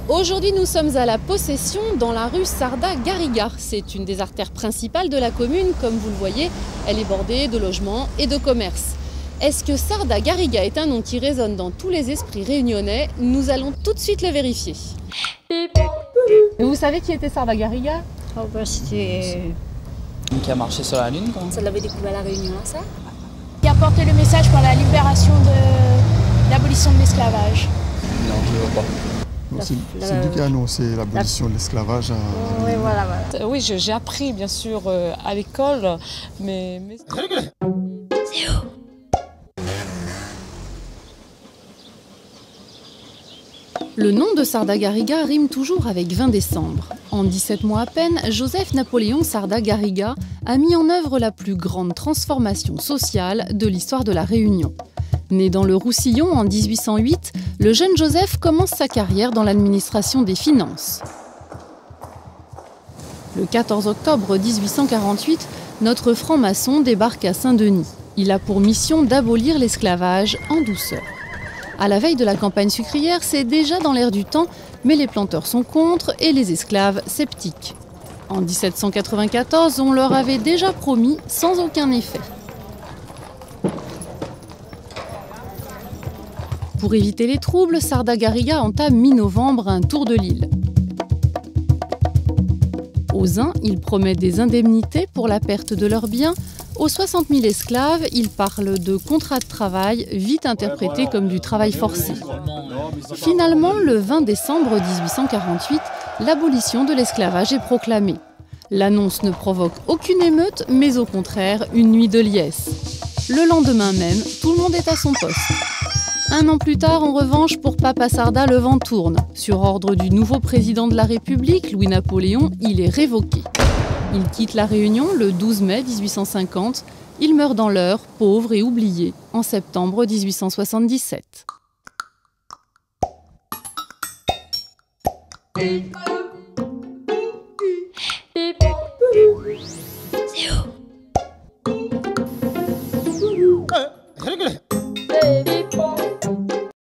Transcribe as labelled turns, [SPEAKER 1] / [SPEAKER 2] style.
[SPEAKER 1] Aujourd'hui, nous sommes à la Possession, dans la rue Sarda Garriga. C'est une des artères principales de la commune. Comme vous le voyez, elle est bordée de logements et de commerces. Est-ce que Sarda Garriga est un nom qui résonne dans tous les esprits réunionnais? Nous allons tout de suite le vérifier. Et vous savez qui était Sarda Garriga?
[SPEAKER 2] Oh bah c'était...
[SPEAKER 3] Qui a marché sur la Lune, quoi.
[SPEAKER 2] Ça l'avait découvert à La Réunion, ça.
[SPEAKER 4] Qui a porté le message pour la libération de l'abolition de l'esclavage.
[SPEAKER 3] Non, je ne vois pas.
[SPEAKER 5] C'est lui qui a annoncé l'abolition de l'esclavage.
[SPEAKER 2] Oui, voilà.
[SPEAKER 6] Oui, j'ai appris bien sûr à l'école, mais...
[SPEAKER 1] Le nom de Sarda Garriga rime toujours avec 20 décembre. En 17 mois à peine, Joseph-Napoléon Sarda Garriga a mis en œuvre la plus grande transformation sociale de l'histoire de la Réunion. Né dans le Roussillon en 1808, le jeune Joseph commence sa carrière dans l'administration des finances. Le 14 octobre 1848, notre franc-maçon débarque à Saint-Denis. Il a pour mission d'abolir l'esclavage en douceur. À la veille de la campagne sucrière, c'est déjà dans l'air du temps, mais les planteurs sont contre et les esclaves sceptiques. En 1794, on leur avait déjà promis sans aucun effet. Pour éviter les troubles, Sarda Garriga entame mi-novembre un tour de l'île. Aux uns, il promet des indemnités pour la perte de leurs biens. Aux 60 000 esclaves, il parle de contrats de travail, vite interprétés comme du travail forcé. Finalement, le 20 décembre 1848, l'abolition de l'esclavage est proclamée. L'annonce ne provoque aucune émeute, mais au contraire, une nuit de liesse. Le lendemain même, tout le monde est à son poste. Un an plus tard, en revanche, pour Papa Sarda, le vent tourne. Sur ordre du nouveau président de la République, Louis-Napoléon, il est révoqué. Il quitte la Réunion le 12 mai 1850. Il meurt dans l'Eure, pauvre et oublié, en septembre 1877.